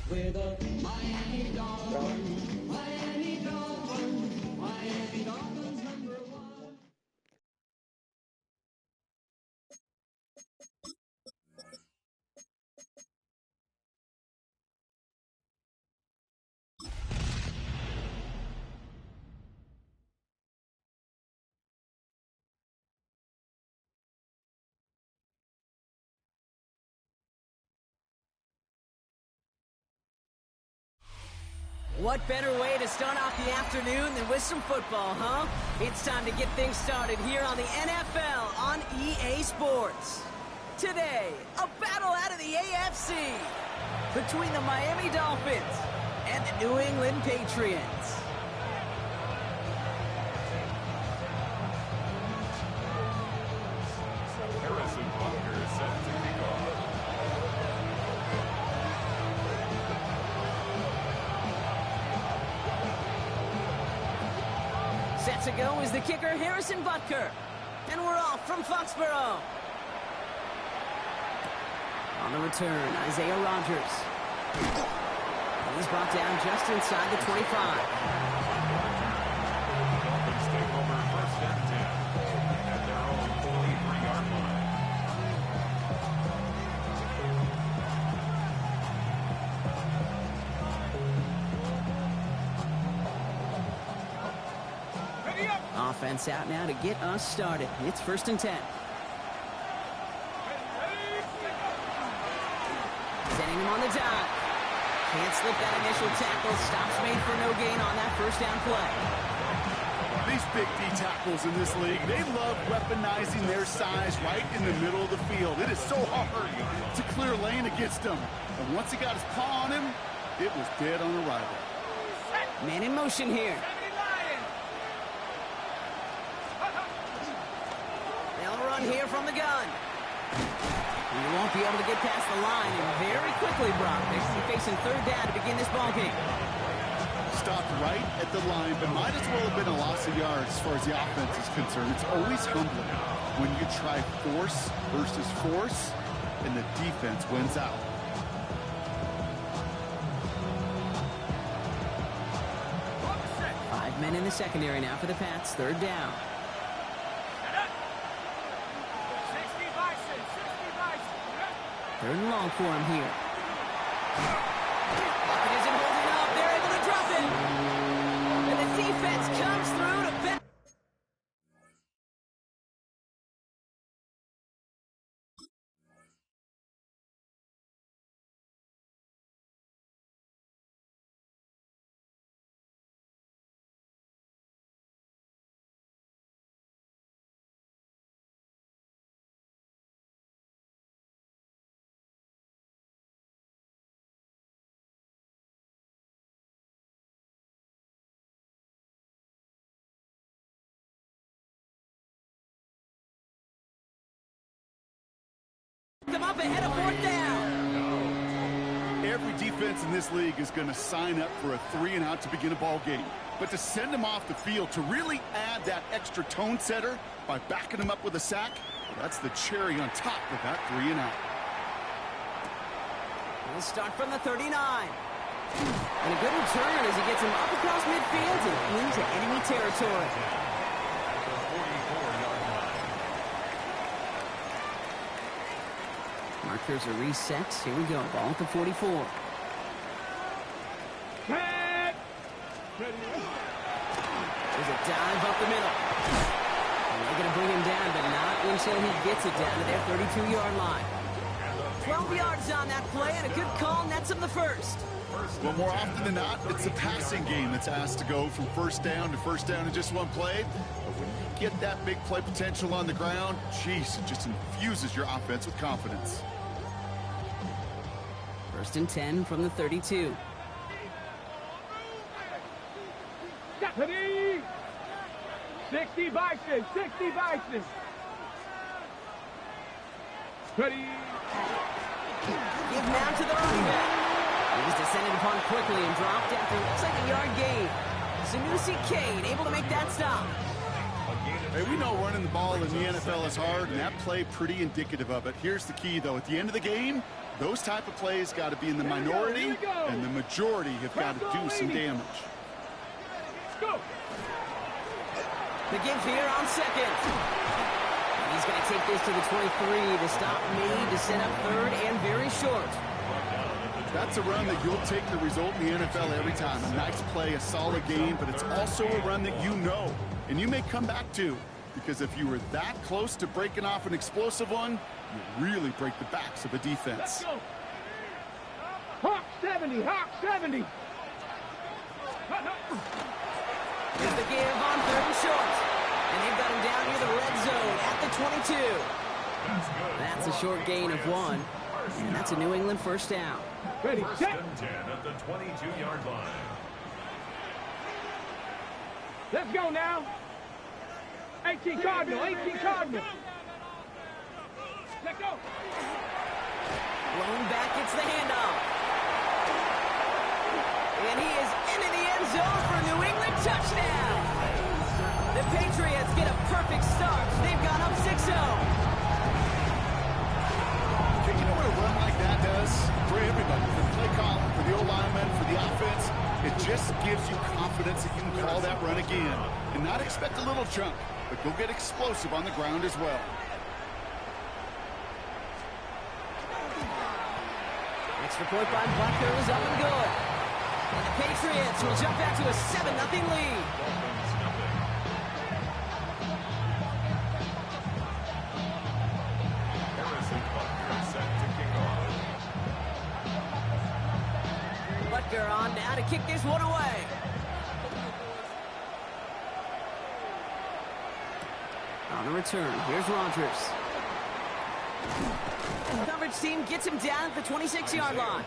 with a Miami Dolphins, Miami Dolphins, Miami Dolphins #1. What better way to start off the afternoon than with some football, huh? It's time to get things started here on the NFL on EA Sports. Today, a battle out of the AFC between the Miami Dolphins and the New England Patriots. Harrison Bunker is set to kick off. Set to go is the kicker, Harrison Butker. And we're off from Foxborough. On the return, Isaiah Rodgers. And he's brought down just inside the 25. Dolphins take over first and 10 at their own 43-yard line. Offense out now to get us started. It's first and 10. Sending him on the dive. Can't slip that initial tackle. Stops made for no gain on that first down play. These big D tackles in this league, they love weaponizing their size right in the middle of the field. It is so hard to clear lane against them. And once he got his paw on him, it was dead on arrival. Man in motion here. They'll run here from the gun. He won't be able to get past the line, and very quickly, Brock, they should be facing third down to begin this ballgame. Stopped right at the line, but might as well have been a loss of yards as far as the offense is concerned. It's always humbling when you try force versus force, and the defense wins out. Five men in the secondary now for the Pats. Third down. Third and long for him here. Pocket isn't holding up. They're able to drop it. And the defense comes through to back. Come up ahead of fourth down. Every defense in this league is going to sign up for a 3-and-out to begin a ball game. But to send them off the field, to really add that extra tone setter by backing them up with a sack, well, that's the cherry on top of that 3-and-out. We'll start from the 39. And a good return as he gets him up across midfield and into enemy territory. Markers are reset. Here we go. Ball at the 44. There's a dive up the middle. And they're going to bring him down, but not until he gets it down to their 32-yard line. 12 yards on that play, and a good call nets him the first. Well, more often than not, it's the passing game that's asked to go from first down in just one play. But when you get that big play potential on the ground, geez, it just infuses your offense with confidence. First and 10 from the 32. 60 Bison, 60 Bison. Ready. Give now to the running back. He was descended upon quickly and dropped after looks like a yard gain. Sanusi Kane able to make that stop. A gain of Hey, we know running the ball in the NFL is hard, and that play pretty indicative of it. Here's the key, though. At the end of the game, those type of plays got to be in the minority, and the majority have got to do some damage. Go. The give here on second. He's going to take this to the 23 to stop May to set up third and very short. That's a run that you'll take the result in the NFL every time. A nice play, a solid game, but it's also a run that you know, and you may come back to, because if you were that close to breaking off an explosive one, you really break the backs of a defense. Let's go. Hawk 70, Hawk 70. Here's the give on third and short. And they've got him down near the red zone at the 22. That's a short gain of 1. And that's a New England first down. Ready, First set. and 10 at the 22-yard line. Let's go now. 18 Cardinal, 18 Cardinal. Let's go. Blown back, gets the handoff. And he is into the end zone for a New England touchdown. The Patriots get a perfect start. They've gone up 6-0. Okay, you know what a run like that does for everybody, for the play caller, for the O-lineman, for the offense? It just gives you confidence that you can call that run again and not expect a little chunk, but go get explosive on the ground as well. Extra point by Butker is up and good. And the Patriots will jump back to a 7-0 lead. Butker on now to kick this one away. On the return, here's Rodgers. The coverage team gets him down at the 26-yard line.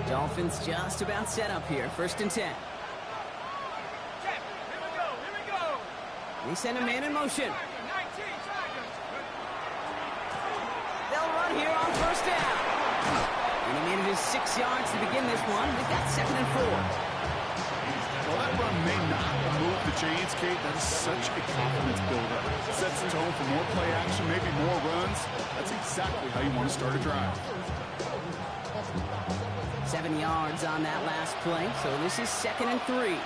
Dolphins just about set up here, first and 10. Here we go. They send a man in motion. 19 seconds. They'll run here on first down. And he manages 6 yards to begin this one. They've got 2nd and 4. Well, that run may not move the chains, Kate. That is such a confidence builder. It sets the tone for more play action, maybe more runs. That's exactly how you want to start a drive. 7 yards on that last play, so this is 2nd and 3.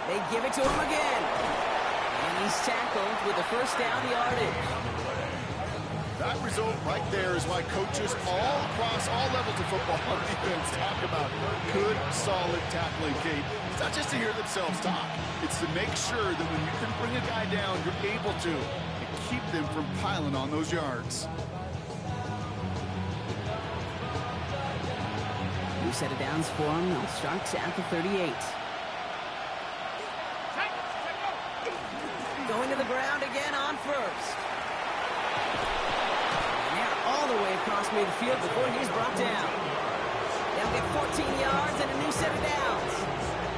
They give it to him again. And he's tackled with the first down yardage. That result right there is why coaches all across all levels of football on defense talk about good, solid tackling, Kate. It's not just to hear themselves talk. It's to make sure that when you can bring a guy down, you're able to and keep them from piling on those yards. New set of downs for him. They'll start at the 38. Going to the ground again on first. And they're all the way across midfield before he's brought down. They'll get 14 yards and a new set of downs.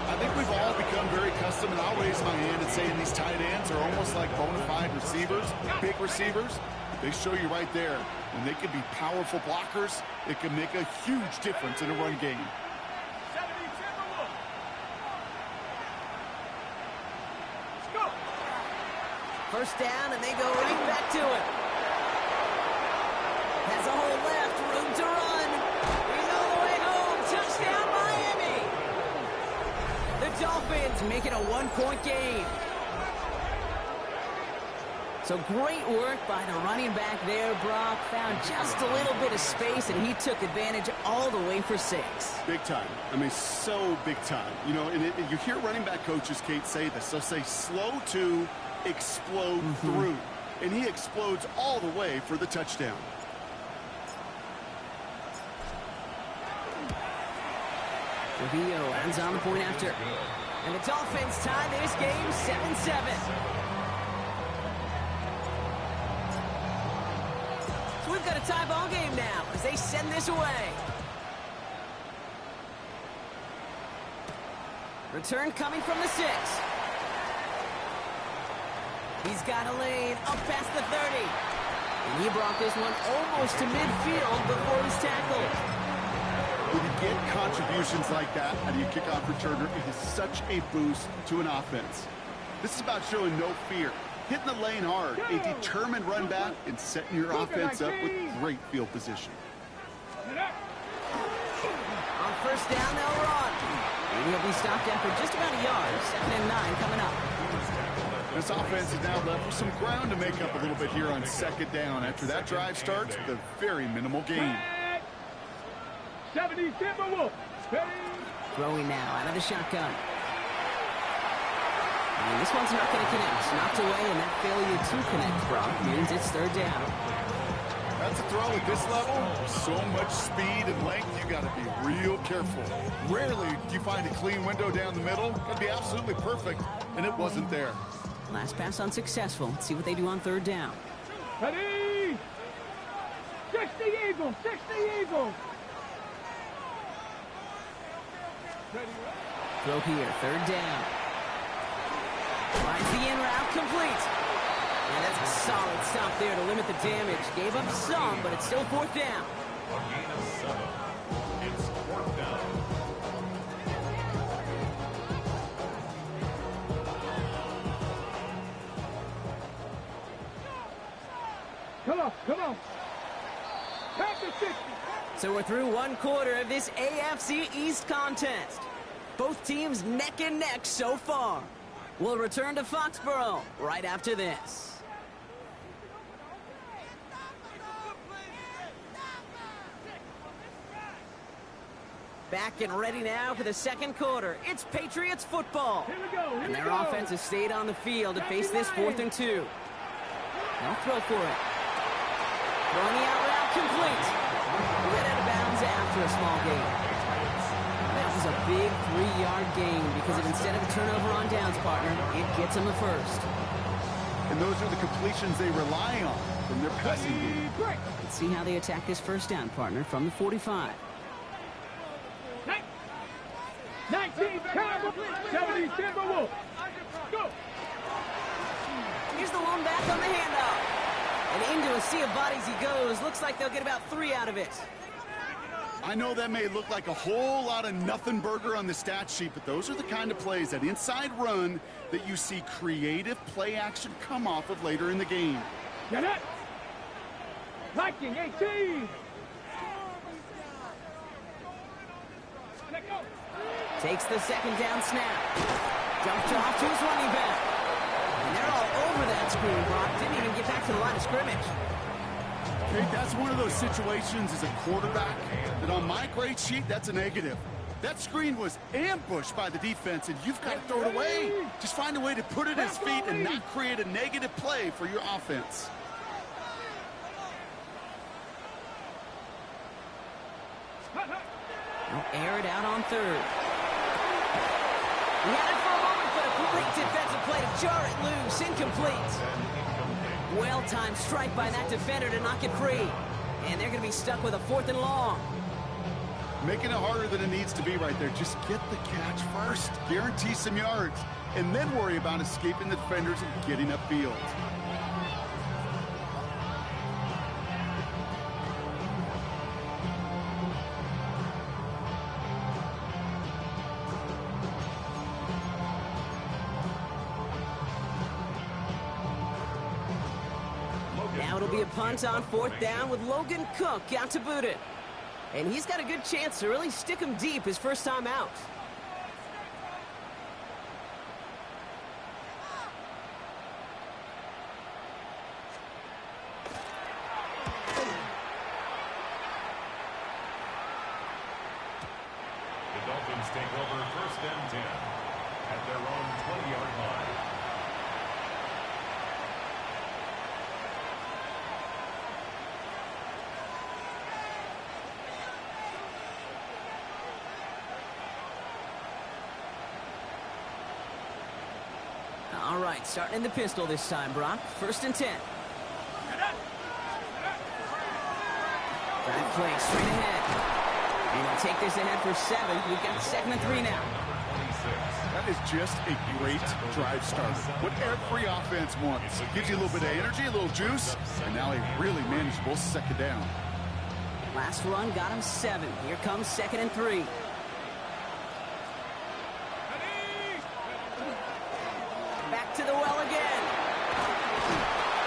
I think we've all become very accustomed, and I'll raise my hand and say these tight ends are almost like bona fide receivers, big receivers. They show you right there. When they can be powerful blockers, it can make a huge difference in a run game. First down, and they go right back to it. Has a hole left, room to run. He's all the way home. Touchdown, Miami. The Dolphins make it a 1-point game. So great work by the running back there, Brock. Found just a little bit of space, and he took advantage all the way for 6. Big time. I mean, so big time. You know, and you hear running back coaches, Kate, say this. They'll say slow to explode through. And he explodes all the way for the touchdown. Trujillo ends on the point after. And the Dolphins tie this game 7-7. So we've got a tie ball game now as they send this away. Return coming from the 6. He's got a lane up past the 30. And he brought this one almost to midfield before he was tackled. When you get contributions like that out of your kickoff returner, it is such a boost to an offense. This is about showing no fear, hitting the lane hard, a determined run back, and setting your offense up with great field position. On first down, they'll run. And he'll be stopped after just about a yard. 2nd and 9 coming up. This offense is now left with some ground to make up a little bit here on 2nd down after that drive starts with a very minimal gain. 70 Timberwolves. Throwing now out of the shotgun. And this one's not going to connect. Knocked away, and that failure to connect, Brock, means it's 3rd down. That's a throw at this level. So much speed and length, you got to be real careful. Rarely do you find a clean window down the middle. Got to be absolutely perfect, and it wasn't there. Last pass unsuccessful. Let's see what they do on 3rd down. Ready? 60 Eagles. 60 Eagles. Throw here. 3rd down. Finds the in route complete. And that's a solid stop there to limit the damage. Gave up some, but it's still 4th down. A gain of 7. It's 4th down. Come on, come on. Back to 60. So we're through 1 quarter of this AFC East contest. Both teams neck and neck so far. We'll return to Foxborough right after this. Back and ready now for the 2nd quarter. It's Patriots football. Here we go. Here And we their go. offense has stayed on the field to face this 4th and 2. They'll throw for it. Throwing the out route complete. Right out of bounds after a small gain. That was a big 3-yard gain because instead of a turnover on downs, partner, it gets them a 1st. And those are the completions they rely on from their passing game. Break. Let's see how they attack this 1st down, partner, from the 45. 19 Cowboys. 70 Timberwolves. Go. Here's the lone back on the handoff. And into a sea of bodies he goes. Looks like they'll get about 3 out of it. I know that may look like a whole lot of nothing burger on the stat sheet, but those are the kind of plays, that inside run, that you see creative play action come off of later in the game. Get it. Viking 18. Let go. Takes the 2nd down snap. Dumps it off to his running back. And they're all over that screen, Brock. Didn't even get back to the line of scrimmage. Okay, that's one of those situations as a quarterback that on my grade sheet, that's a negative. That screen was ambushed by the defense, and you've got to throw it away. Just find a way to put it at his feet and not create a negative play for your offense. They'll air it out on 3rd. He had it for a moment, but a complete defensive play to jar it loose. Incomplete. Well-timed strike by that defender to knock it free. And they're going to be stuck with a 4th and long. Making it harder than it needs to be right there. Just get the catch first. Guarantee some yards. And then worry about escaping the defenders and getting upfield. Now it'll be a punt on 4th down with Logan Cook out to boot it. And he's got a good chance to really stick him deep his first time out. The Dolphins take over 1st and 10 at their own 20-yard line. All right, starting in the pistol this time, Brock. 1st and 10. Drive play straight ahead. And they'll take this ahead for 7. We've got 2nd and 3 now. Number 26. That is just a great drive starter. What every offense wants. Gives you a little bit of energy, a little juice, and now a really manageable second down. Last run got him 7. Here comes 2nd and 3. Back to the well again.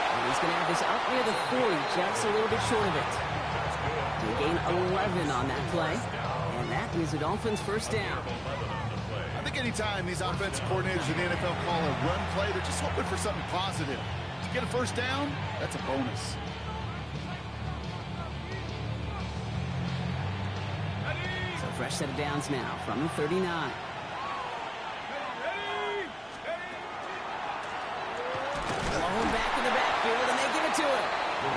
And he's going to have this out near the 40, just a little bit short of it. They gain 11 on that play, and that is a Dolphins first down. I think anytime these offensive coordinators in the NFL call a run play, they're just hoping for something positive. To get a first down, that's a bonus. So fresh set of downs now from the 39. Blown back in the backfield, and they give it to him.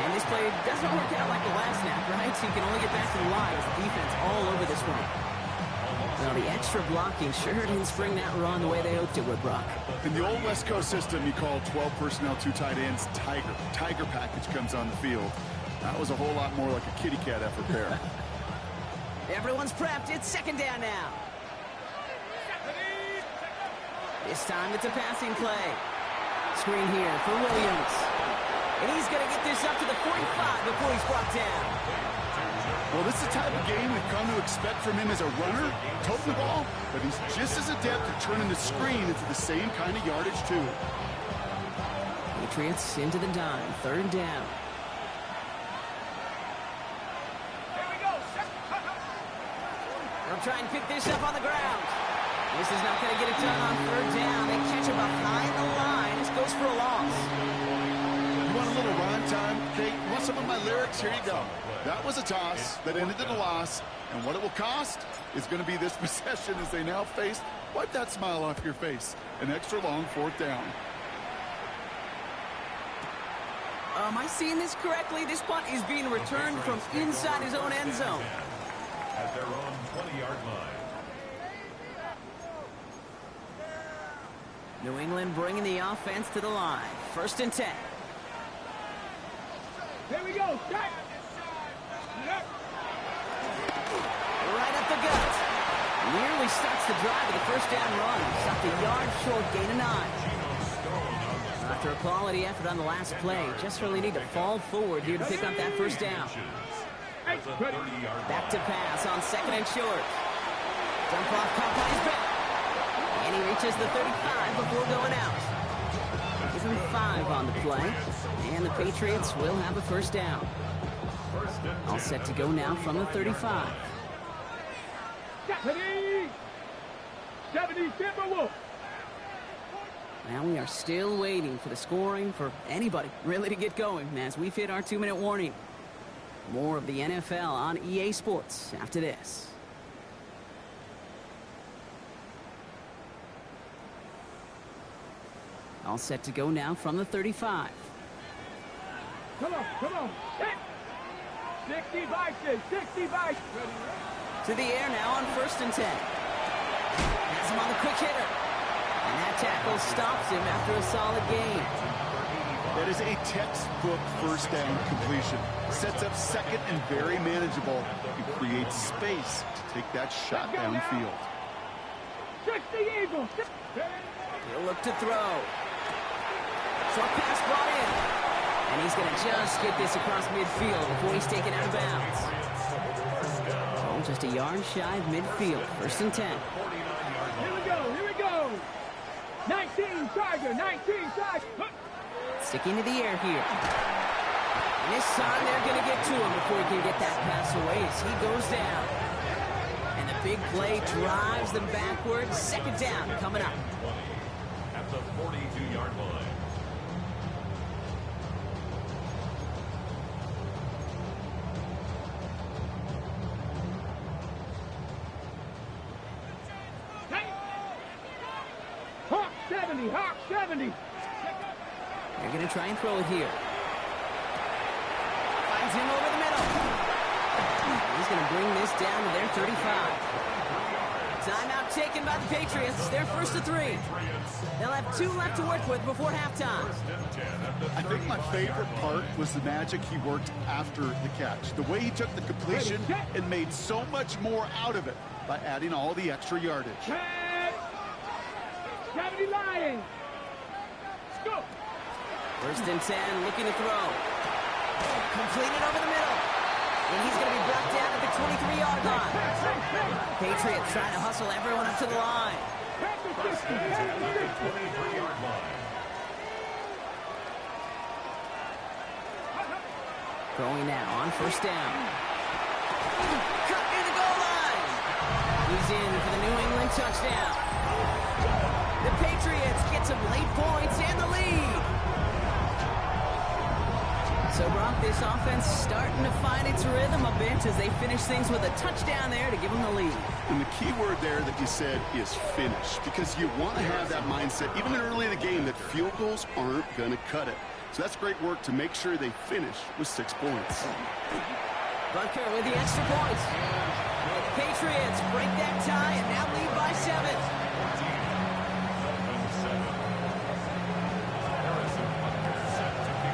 And this play doesn't work out like the last snap, right? So you can only get back to the line with the defense all over this one. Well, the extra blocking sure didn't spring that run the way they hoped it would, Brock. In the old West Coast system, you call 12 personnel, 2 tight ends, Tiger. Tiger package comes on the field. That was a whole lot more like a kitty cat effort there. Everyone's prepped. It's 2nd down now. This time it's a passing play. Screen here for Williams. And he's going to get this up to the 45 before he's brought down. Well, this is the type of game we've come to expect from him as a runner, toting the ball, but he's just as adept at turning the screen into the same kind of yardage, too. Patriots into the dime. 3rd down. They'll try and pick this up on the ground. This is not going to get it done on 3rd down. They catch him behind the line. This goes for a loss. You want a little rhyme time? Okay, you want some of my lyrics? Here you go. That was a toss that ended in a loss, and what it will cost is going to be this possession as they now face, wipe that smile off your face, an extra long 4th down. Am I seeing this correctly? This punt is being returned from inside his own end zone. At their own 20-yard line. New England bringing the offense to the line. 1st and 10. Here we go. Set. Right up the gut. Nearly starts the drive with a 1st down run. Stopped a yard short, gain of 9. After a quality effort on the last play, just really need to fall forward here to pick up that 1st down. Back to pass on 2nd and short. Dump off caught by his back. And he reaches the 35 before going out. Give him 5 on the play. And the Patriots will have a 1st down. All set to go now from the 35. 70 Timberwolves. Now we are still waiting for the scoring for anybody really to get going as we've hit our 2-minute warning. More of the NFL on EA Sports after this. All set to go now from the 35. Come on, come on. 60 Vikings, 60 Vikings. To the air now on 1st and 10. Has him on the quick hitter. And that tackle stops him after a solid gain. That is a textbook 1st down completion. Sets up 2nd and very manageable. It creates space to take that shot downfield. 60 Eagles. He'll look to throw. Short pass brought in. And he's going to just get this across midfield before he's taken out of bounds. Oh, just a yard shy of midfield. 1st and 10. Here we go, here we go. 19 Tiger, 19 Tiger. Sticking to the air here. And this time they're going to get to him before he can get that pass away as he goes down. And the big play drives them backwards. 2nd down coming up. At the 42-yard line. Hawk 70, Hawk 70. They're going to try and throw it here. Finds him over the middle. He's going to bring this down to their 35. Timeout taken by the Patriots. They're 1st and 3. They'll have 2 left to work with before halftime. I think my favorite part was the magic he worked after the catch. The way he took the completion and made so much more out of it by adding all the extra yardage. 70 Lions. Let's go. First and 10, looking to throw. Completed over the middle. And he's going to be brought down at the 23-yard line. Patriots trying to hustle everyone up to the line. Throwing now on first down. Cut near the goal line. He's in for the New England touchdown. The Patriots get some late points and the lead. So, Brock, this offense starting to find its rhythm a bit as they finish things with a touchdown there to give them the lead. And the key word there that you said is finish, because you want to have that mindset, even early in the game, that field goals aren't going to cut it. So that's great work to make sure they finish with 6 points. Butker with the extra points. Patriots break that tie and now lead by 7.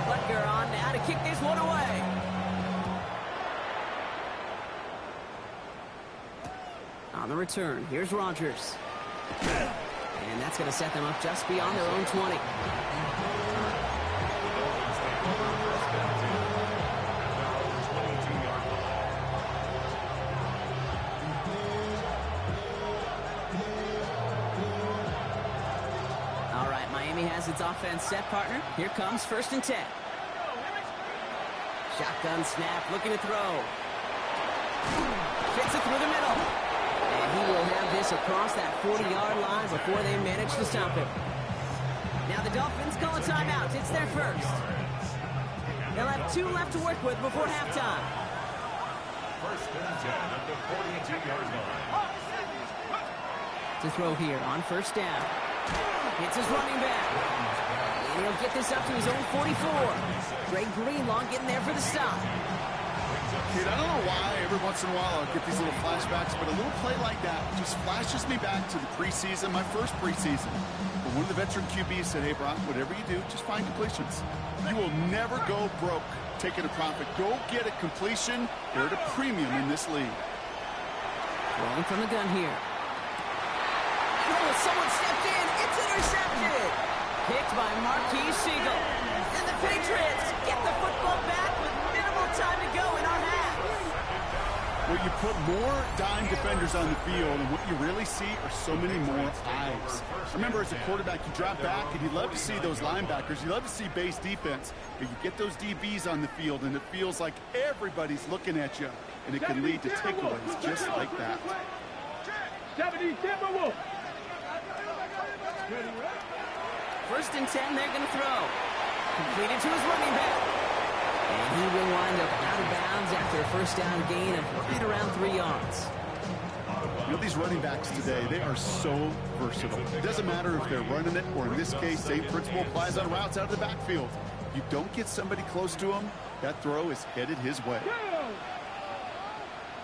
Butker on now to kick this one away. On the return, here's Rodgers. And that's going to set them up just beyond their own 20. Has its offense set, partner. Here comes first and 10. Shotgun snap, looking to throw. Gets it through the middle. And he will have this across that 40-yard line before they manage to stop him. Now the Dolphins call a timeout. It's their first. They'll have 2 left to work with before halftime. First and 10 at the 42-yard line. To throw here on first down. It's his running back. And he'll get this up to his own 44. Greg Greenlaw getting there for the stop. Kid, I don't know why every once in a while I'll get these little flashbacks, but a little play like that just flashes me back to the preseason, my first preseason. But one of the veteran QBs said, hey, Brock, whatever you do, just find completions. You will never go broke taking a profit. Go get a completion. They're at a premium in this league. Rolling from the gun here. Oh, someone stepped in. It's intercepted. Picked by Marquise Siegel. And the Patriots get the football back with minimal time to go in our half. Well, you put more dime defenders on the field, and what you really see are so many more eyes. Remember, as a quarterback, you drop back, and you love to see those linebackers. You love to see base defense. But you get those DBs on the field, and it feels like everybody's looking at you. And it can lead to takeaways just like that. 70 Timberwolves. First and 10, they're going to throw. Completed to his running back. And he will wind up out of bounds after a first down gain of right around 3 yards. You know, these running backs today, they are so versatile. It doesn't matter if they're running it, or in this case, same principle applies on routes out of the backfield. You don't get somebody close to him, that throw is headed his way.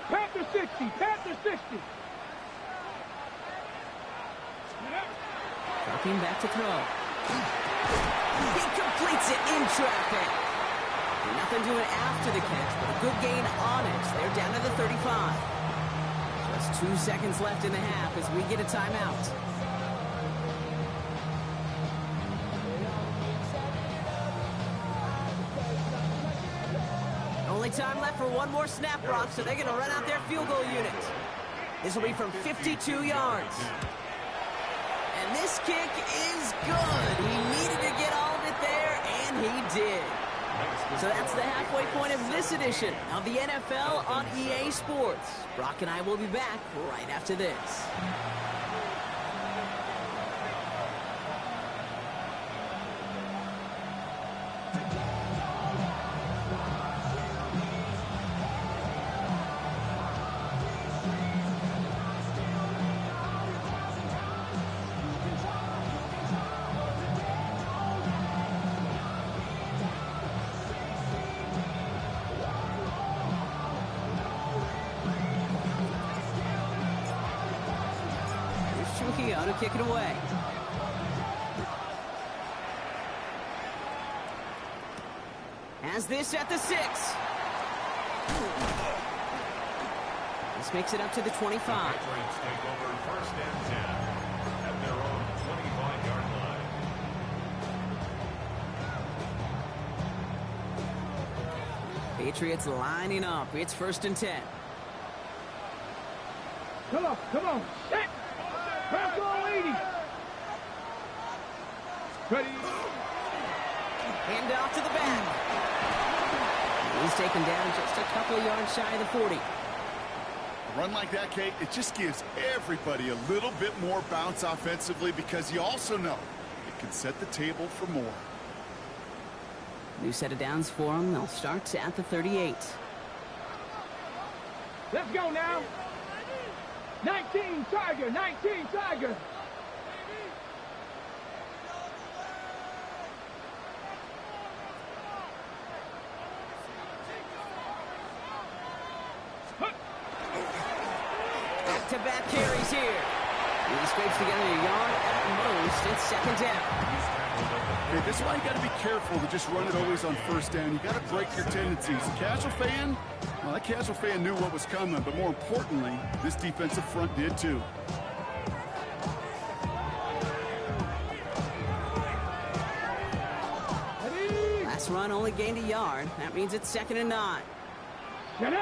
Panther 60, Panther 60. Dropping back to throw. He completes it in traffic. And nothing doing after the catch, but a good gain on it. They're down to the 35. Just 2 seconds left in the half as we get a timeout. Only time left for one more snap, Brock, so they're going to run out their field goal unit. This will be from 52 yards. And this kick is good. He needed to get all of it there, and he did. So that's the halfway point of this edition of the NFL on EA Sports. Brock and I will be back right after this. To kick it away. Has this at the 6. This makes it up to the 25. Patriots take over first and 10 at their own 25. Patriots lining up. It's 1st and 10. Come on, come on. Set. Press all 80. Ready. Hand off to the back. He's taken down just a couple of yards shy of the 40. A run like that, Kate, it just gives everybody a little bit more bounce offensively because you also know it can set the table for more. New set of downs for them. They'll start at the 38. Let's go now. 19 Tiger, 19 Tiger. Back-to-back carries here. He scrapes together a yard at most. It's 2nd down. Okay, this is why you got to be careful to just run it always on 1st down. You got to break your tendencies. The casual fan, well, that casual fan knew what was coming, but more importantly, this defensive front did too. Last run only gained a yard. That means it's 2nd and 9. Get it.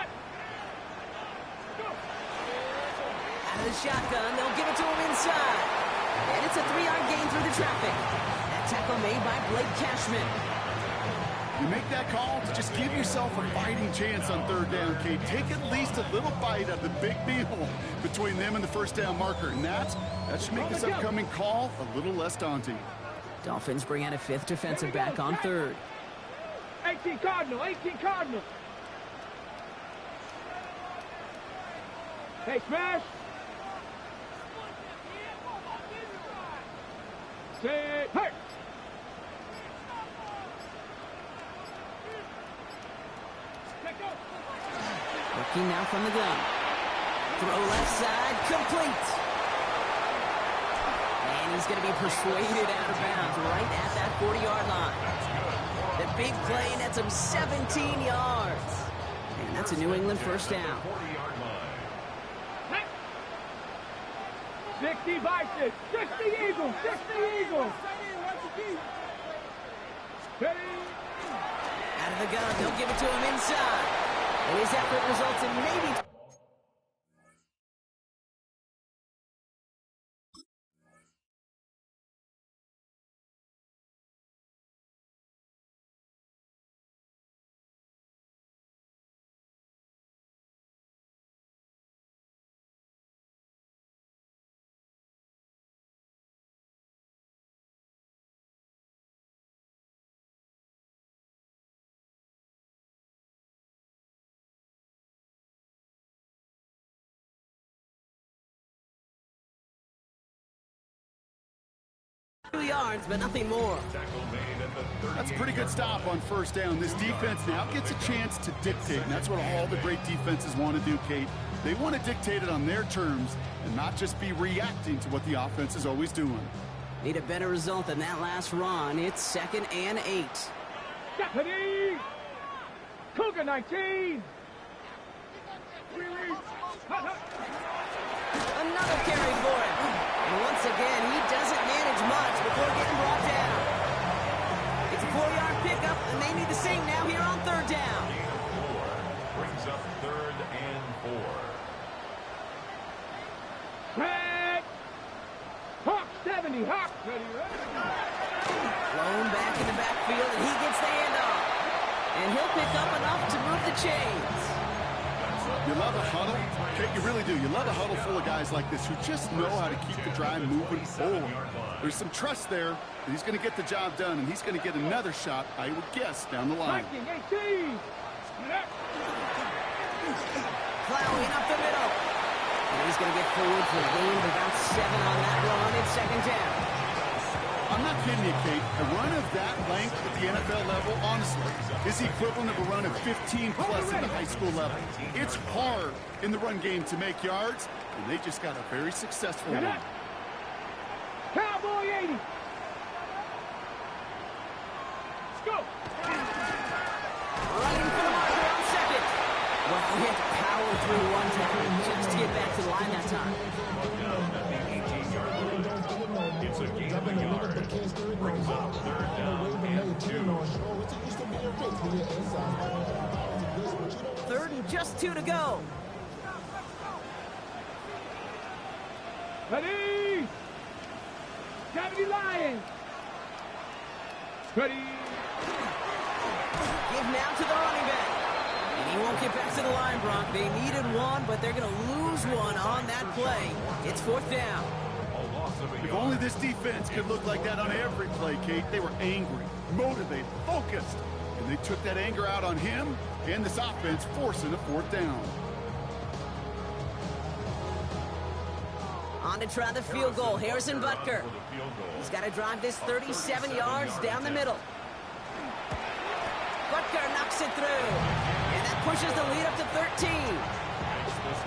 Out of the shotgun, they'll give it to him inside. And it's a 3-yard gain through the traffic. That tackle made by Blake Cashman. You make that call to just give yourself a fighting chance on 3rd down, Kate. Take at least a little bite of the big meal between them and the 1st down marker. And that should make this upcoming call a little less daunting. Dolphins bring out a 5th defensive back on 3rd. 18 Cardinal, 18 Cardinal. Hey, smash. Say, hey. Looking now from the gun. Throw left side, complete. And he's going to be persuaded out of bounds right at that 40-yard line. The big play nets him 17 yards. And that's a New England 1st down. 60 Vikings, 60 Eagles, 60 Eagles. Ready. Out of the gun, they'll give it to him inside. And his effort results in maybe... yards, but nothing more. That's a pretty good stop on 1st down. This defense now gets a chance to dictate, and that's what all the great defenses want to do, Kate. They want to dictate it on their terms and not just be reacting to what the offense is always doing. Need a better result than that last run. It's 2nd and 8. Deputy! Cougar 19! Another carry for him. And once again, he doesn't manage much before getting brought down. It's a 4-yard pickup, and they need the same now here on 3rd down. Brings up 3rd and 4. Red! Hawk 70, Hawk! Ready, ready. Blown back in the backfield, and he gets the handoff. And he'll pick up enough to move the chains. You love a huddle? Kate, you really do. You love a huddle full of guys like this who just know how to keep the drive moving forward. There's some trust there that he's going to get the job done, and he's going to get another shot, I would guess, down the line. 18! Plowing up the middle. And he's going to get forward for a gain of about 7 on that run. It's 2nd down. I'm not kidding you, Kate. A run of that length at the NFL level, honestly, is the equivalent of a run of 15-plus at the high school level. It's hard in the run game to make yards, and they just got a very successful one. Cowboy 80! Let's go! Running for the marker on 2nd. Well, he had to power through one tackle just to get back to the line that time. It's a gain of a yard. Brings up 3rd down and 2. just 2 to go. Ready? Deputy Lions. Ready? Give now to the running back. And he won't get back to the line, Bronk. They needed one, but they're going to lose one on that play. It's 4th down. A loss of a If yard. only this defense could look like that on every play, Kate. They were angry, motivated, focused. And they took that anger out on him and this offense, forcing a 4th down. On to try the field goal. Harrison Butker. For the field goal. He's got to drive this 37 yards down the middle. Butker knocks it through. And that pushes the lead up to 13.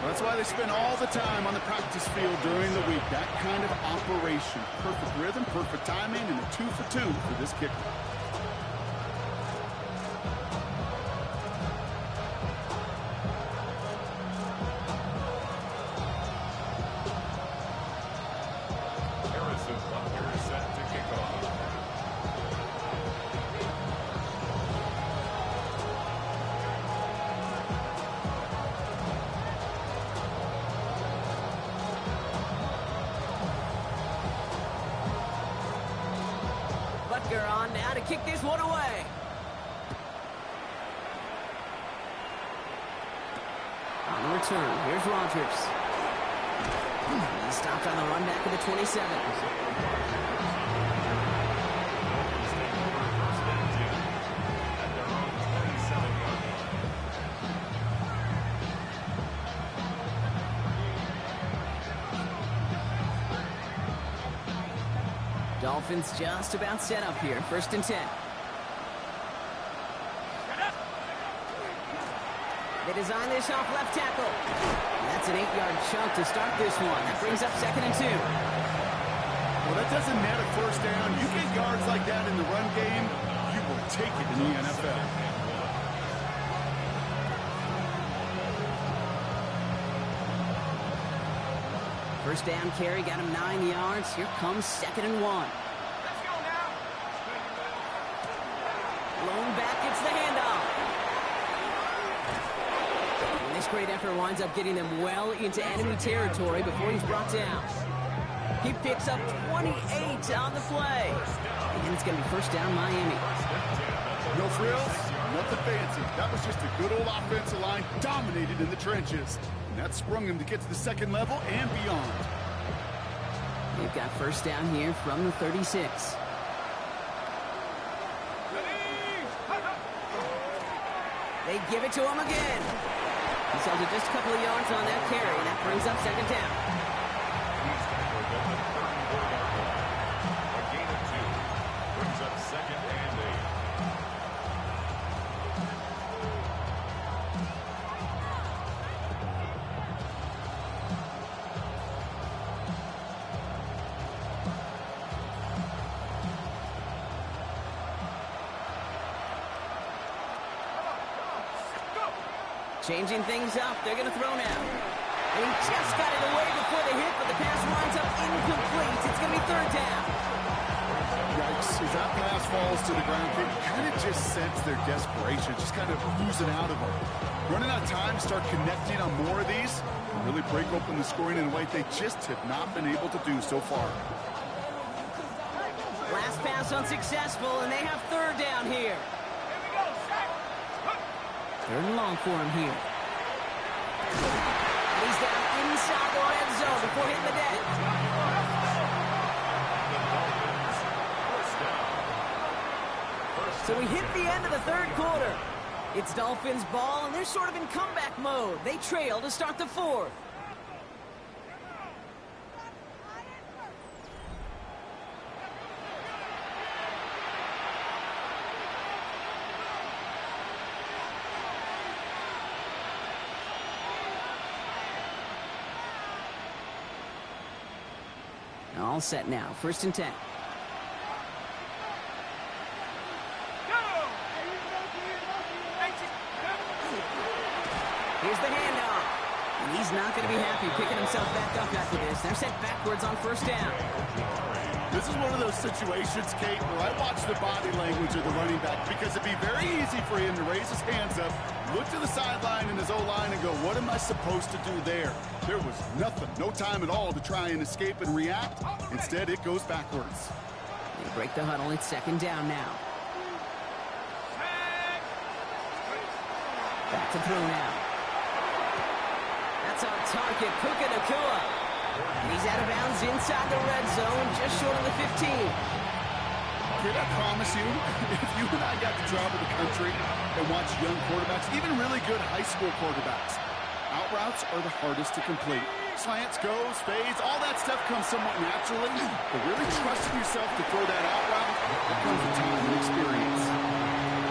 That's why they spend all the time on the practice field during the week. That kind of operation. Perfect rhythm, perfect timing, and a 2 for 2 for this kicker. Harrison Butker is set to kick off. Butker on now to kick this one away. On the return, here's Rodgers. He stopped on the run back of the 27. Dolphins take over 1st and 10 at their own 27-yard line. Dolphins just about set up here. 1st and 10. They design this off left tackle. That's an 8-yard chunk to start this one. That brings up 2nd and 2. Well, that doesn't net a 1st down. You get yards like that in the run game, you will take it in the NFL. First down carry got him 9 yards. Here comes 2nd and 1. Lone back gets the handoff. And this great effort winds up getting them well into enemy territory before he's brought down. He picks up 28 on the play. And it's going to be 1st down Miami. No frills, nothing fancy. That was just a good old offensive line dominated in the trenches. And that sprung him to get to the 2nd level and beyond. They've got 1st down here from the 36. They give it to him again. He's held it just a couple of yards on that carry. That brings up 2nd down. He's tackled at the 34-yard line. A gain of 2 brings up 2nd and 8. Changing things up. They're going to throw now. And he just got it away before the hit, but the pass winds up incomplete. It's going to be 3rd down. Yikes, as that pass falls to the ground, you kind of just sense their desperation, just kind of oozing out of them. Running out of time, start connecting on more of these, and really break open the scoring in a way they just have not been able to do so far. Last pass unsuccessful, and they have 3rd down here. 3rd and long for him here. And he's down inside the red zone before hitting the deck. So we hit the end of the 3rd quarter. It's Dolphins ball, and they're sort of in comeback mode. They trail to start the 4th. All set now. 1st and 10. Here's the handoff. And he's not going to be happy picking himself back up after this. They're set backwards on 1st down. This is one of those situations, Kate, where I watch the body language of the running back because it'd be very easy for him to raise his hands up, look to the sideline in his O-line and go, what am I supposed to do there? There was nothing, no time at all to try and escape and react. Instead, it goes backwards. They break the huddle. It's second down now. Back to throw now. That's on target, Puka Nacua. He's out of bounds inside the red zone, just short of the 15. Kid, I promise you, if you and I got to travel the country and watch young quarterbacks, even really good high school quarterbacks, out routes are the hardest to complete. Slants, goes, fades, all that stuff comes somewhat naturally, but really trusting yourself to throw that out route, that comes with time and experience.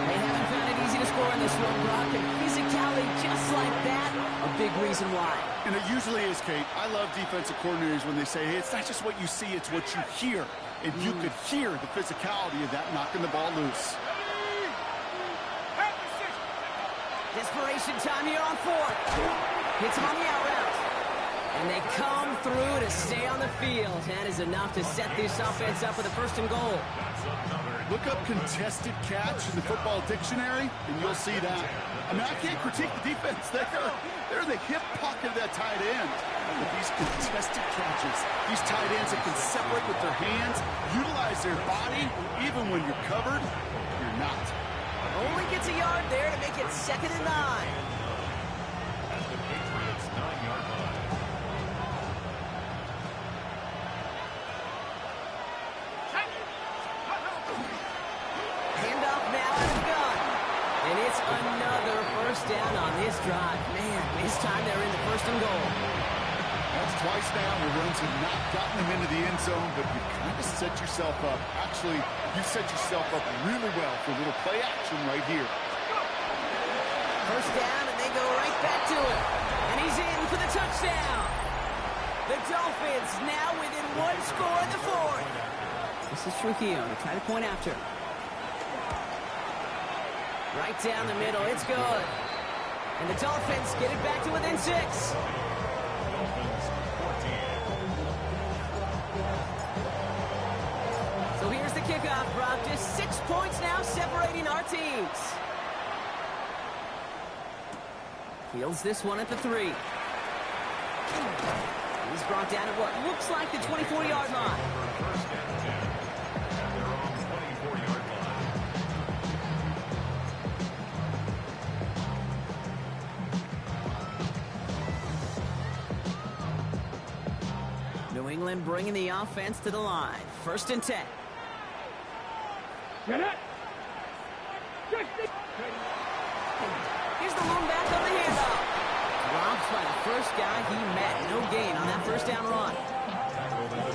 They haven't found it easy to score in this one, Brock, and physicality just like that, a big reason why. And it usually is, Kate. I love defensive coordinators when they say, hey, it's not just what you see, it's what you hear. And you could hear the physicality of that knocking the ball loose. Desperation time here on fourth. Hits him on the out route. And they come through to stay on the field. That is enough to set this offense up with a first and goal. Look up contested catch in the football dictionary, and you'll see that. I mean, I can't critique the defense. They're in the hip pocket of that tight end. But these contested catches, these tight ends that can separate with their hands, utilize their body, even when you're covered, you're not. Only gets a yard there to make it 2nd and 9. At the Patriots' 9-yard line. Handoff now out of gun. And it's another first down on this drive. Man, this time they're in the first and goal. That's twice now where runs have not gotten them into the end zone, but you've kind of set yourself up. Actually, you set yourself up really well for a little play action right here. First down, and they go right back to it. And he's in for the touchdown. The Dolphins now within one score in the fourth. This is Trujillo to try to point after. Right down the middle, it's good. And the Dolphins get it back to within 6. Dolphins 14. So here's the kickoff, Brock. Just 6 points now separating our teams. Fields this one at the 3. He's brought down at what looks like the 24-yard line. First and 10. At their own 24-yard line. New England bringing the offense to the line. 1st and 10. Get it. Here's the lone back on the handoff. Dropped by the first guy he met. No gain on that first down run.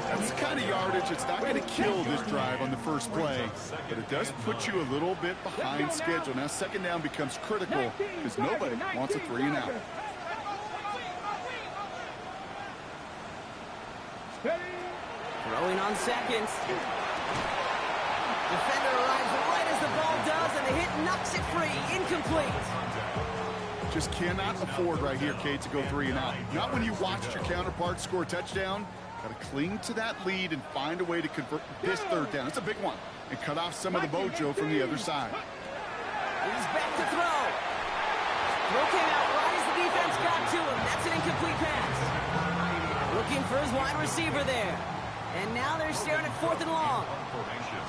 That's the kind of yardage that's not going to kill this drive on the first play, but it does put you a little bit behind schedule. Now 2nd down becomes critical because nobody wants a 3 and out. Throwing on 2nd. Defender arrives right as the ball does, and the hit knocks it free. Incomplete. Just cannot afford right here, Kate, to go 3 and out. Not when you watched your counterpart score a touchdown. Got to cling to that lead and find a way to convert this 3rd down. It's a big one. And cut off some of the mojo from the other side. He's back to throw. Throw came out right as the defense got to him. That's an incomplete pass. Looking for his wide receiver there. And now they're staring at 4th and long. Formation.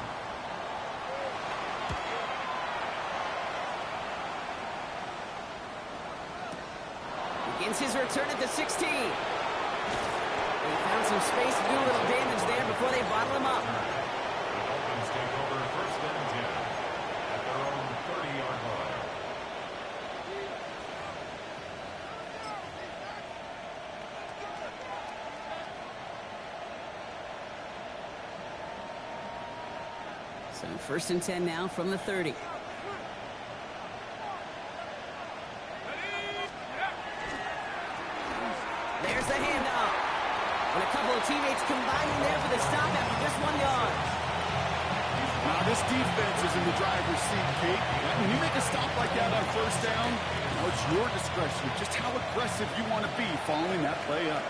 Begins his return at the 16. They found some space to do a little damage there before they bottle him up. The Dolphins take over 1st and 10 at their own 30-yard line. So 1st and 10 now from the 30. There's the handoff. And a couple of teammates combining there for the stop after just 1 yard. Now this defense is in the driver's seat, Kate. When you make a stop like that on 1st down, now it's your discretion of just how aggressive you want to be following that play up.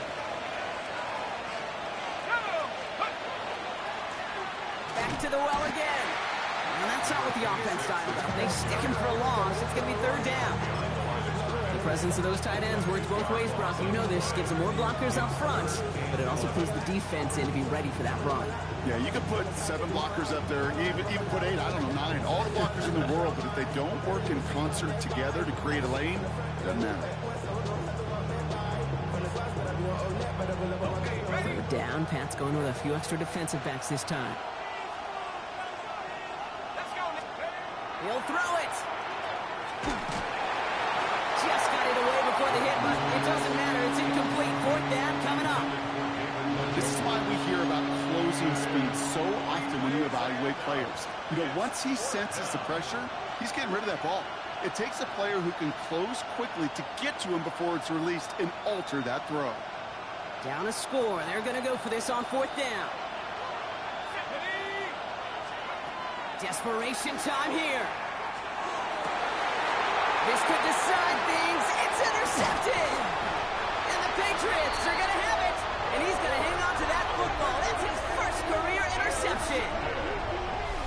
not what the offense dialed up. They stick him for a loss. It's going to be third down. The presence of those tight ends works both ways, Brock. You know this. Gives them more blockers up front, but it also puts the defense in to be ready for that run. Yeah, you can put 7 blockers up there, even put 8, I don't know, 9, all the blockers in the world, but if they don't work in concert together to create a lane, it doesn't matter. Third down, Pat's going with a few extra defensive backs this time. He'll throw it. Just got it away before the hit, but it doesn't matter. It's incomplete. Fourth down coming up. This is why we hear about closing speed so often when you evaluate players. You know, once he senses the pressure, he's getting rid of that ball. It takes a player who can close quickly to get to him before it's released and alter that throw. Down a score. They're going to go for this on fourth down. Desperation time here. This could decide things. It's intercepted. And the Patriots are going to have it. And he's going to hang on to that football. That's his first career interception.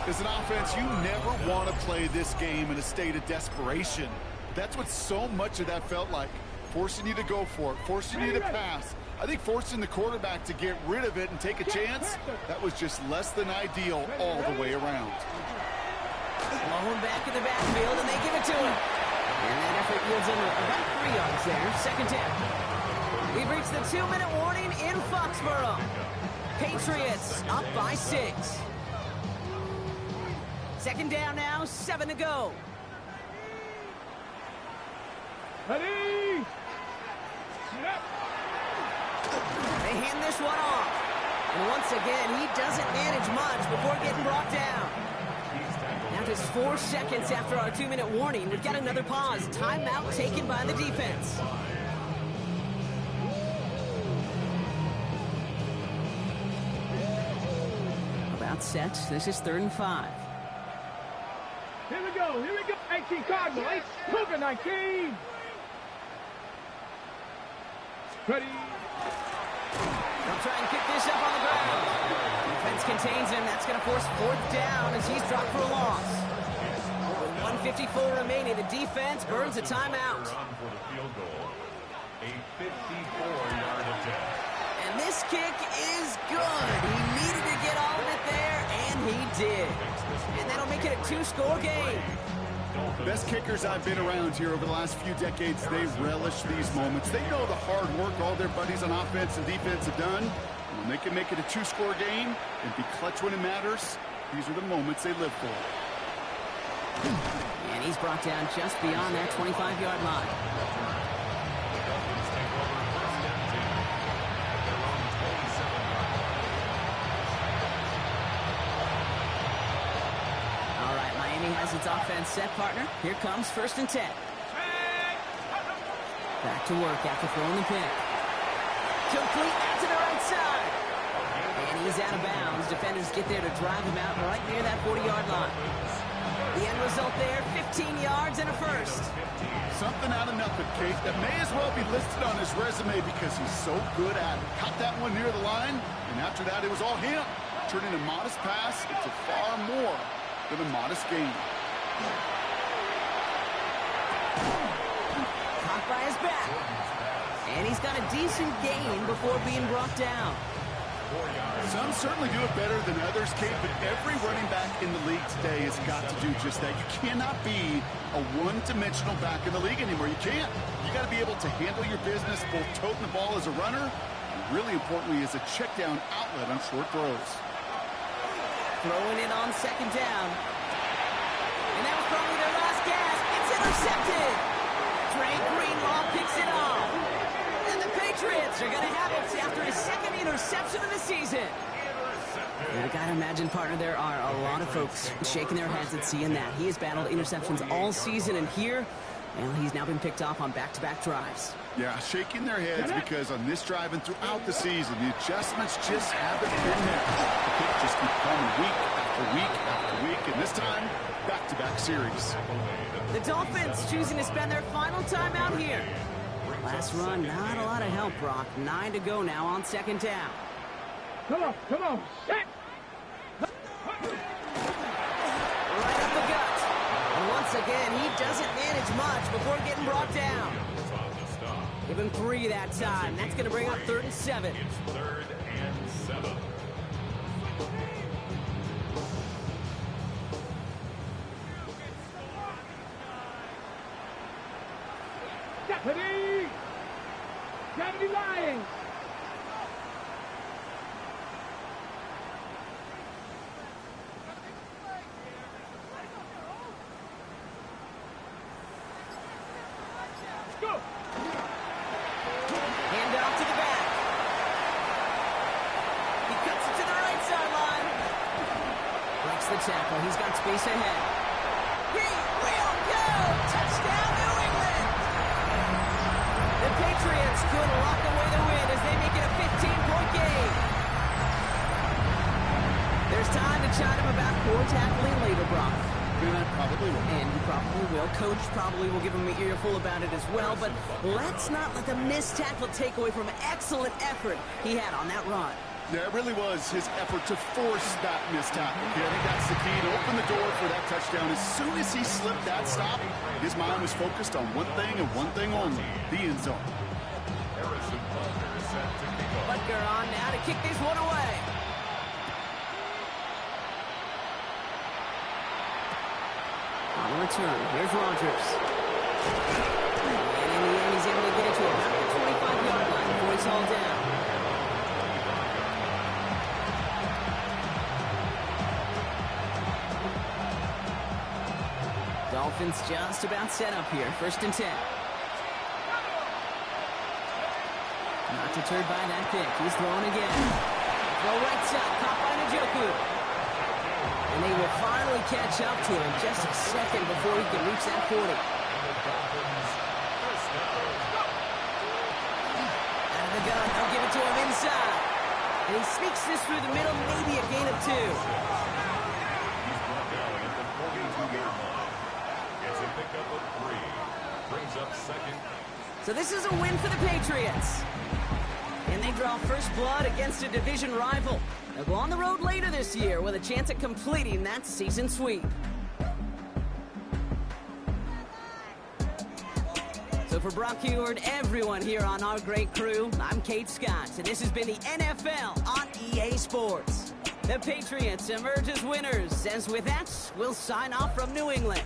As an offense, you never want to play this game in a state of desperation. That's what so much of that felt like. Forcing you to go for it, forcing you to pass. I think forcing the quarterback to get rid of it and take a chance, that was just less than ideal all the way around. Blown back in the backfield, and they give it to him. And that effort yields him about 3 yards there. Second down. We've reached the 2-minute warning in Foxborough. Patriots up by 6. Second down now, 7 to go. Ready? They hand this one off. And once again, he doesn't manage much before getting brought down. Now just 4 seconds after our 2-minute warning, we've got another pause. Timeout taken by the defense. About set. This is 3rd and 5. Here we go. 18 Cardinal. 8 Cougar 19. Ready? They'll try and kick this up on the ground. Defense contains him. That's going to force 4th down as he's dropped for a loss. With 1:54 remaining, the defense burns a timeout. For the field goal, a 54-yard attempt. And this kick is good. He needed to get all of it there, and he did. And that'll make it a 2-score game. Best kickers I've been around here over the last few decades, they relish these moments. They know the hard work all their buddies on offense and defense have done. And when they can make it a 2-score game and be clutch when it matters, these are the moments they live for. And he's brought down just beyond that 25-yard line. All right, Miami has its offense set, partner. Here comes 1st and 10. Back to work after throwing the pick. Complete out to the right side. And he's out of bounds. Defenders get there to drive him out right near that 40-yard line. The end result there, 15 yards and a first. Something out of nothing, Kate, that may as well be listed on his resume because he's so good at it. Caught that one near the line, and after that, it was all him. Turning a modest pass into far more than a modest gain. Caught by his back. And he's got a decent gain before being brought down. Some certainly do it better than others, Kate, but every running back in the league today has got to do just that. You cannot be a one-dimensional back in the league anymore. You can't. You got to be able to handle your business, both toting the ball as a runner, and really importantly as a check-down outlet on short throws. Throwing it on 2nd down. And that was probably their last gasp. It's intercepted. Trey Greenlaw picks it off. And the Patriots are going to have it after his 2nd interception of the season. You got to imagine, partner, there are a lot of folks shaking their heads at seeing that. He has battled interceptions all season, and here, well, he's now been picked off on back-to-back drives. Yeah, shaking their heads because on this drive and throughout the season, the adjustments just haven't been there. The pick just keeps coming week after week after week, and this time, back-to-back series. The Dolphins choosing to spend their final time out here. Last run, not a lot of help, Brock. 9 to go now on 2nd down. Come on. Set. Right up the Once again, he doesn't manage much before getting brought down. Give him 3 that time. That's going to bring up 3rd and 7. It's 3rd and 7. Deputy! Deputy Lions! Go! Hand off to the back. He cuts it to the right sideline. Breaks the tackle. He's got space ahead. He will go! Touchdown, New England! The Patriots could lock away the win as they make it a 15-point game. There's time to chat him about poor tackling later, Brock. Probably will. And you probably will. Coach probably will give him an earful about it as well, but let's not let the missed tackle take away from excellent effort he had on that run. Yeah, it really was his effort to force that missed tackle. Yeah, I think that's the key to open the door for that touchdown. As soon as he slipped that stop, his mind was focused on one thing and one thing only, the end zone. Harrison Butker is set to kick off. Butker on now to kick this one away. On the return, here's Rodgers. And in the end, he's able to get it to about the 25-yard line before he's hauled down. Dolphins just about set up here. 1st and 10. Not deterred by that pick. He's throwing again. Throw right side, caught by Njoku. And they will finally catch up to him just a second before he can reach that 40. Out of the gun, they'll give it to him inside. And he sneaks this through the middle, maybe a gain of 2. He's brought down at the 42-yard line. Gets a pickup of 3. Brings up 2nd. So this is a win for the Patriots. And they draw first blood against a division rival. They'll go on the road later this year with a chance at completing that season sweep. So for Brock Heward, everyone here on our great crew, I'm Kate Scott, and this has been the NFL on EA Sports. The Patriots emerge as winners, as with that, we'll sign off from New England.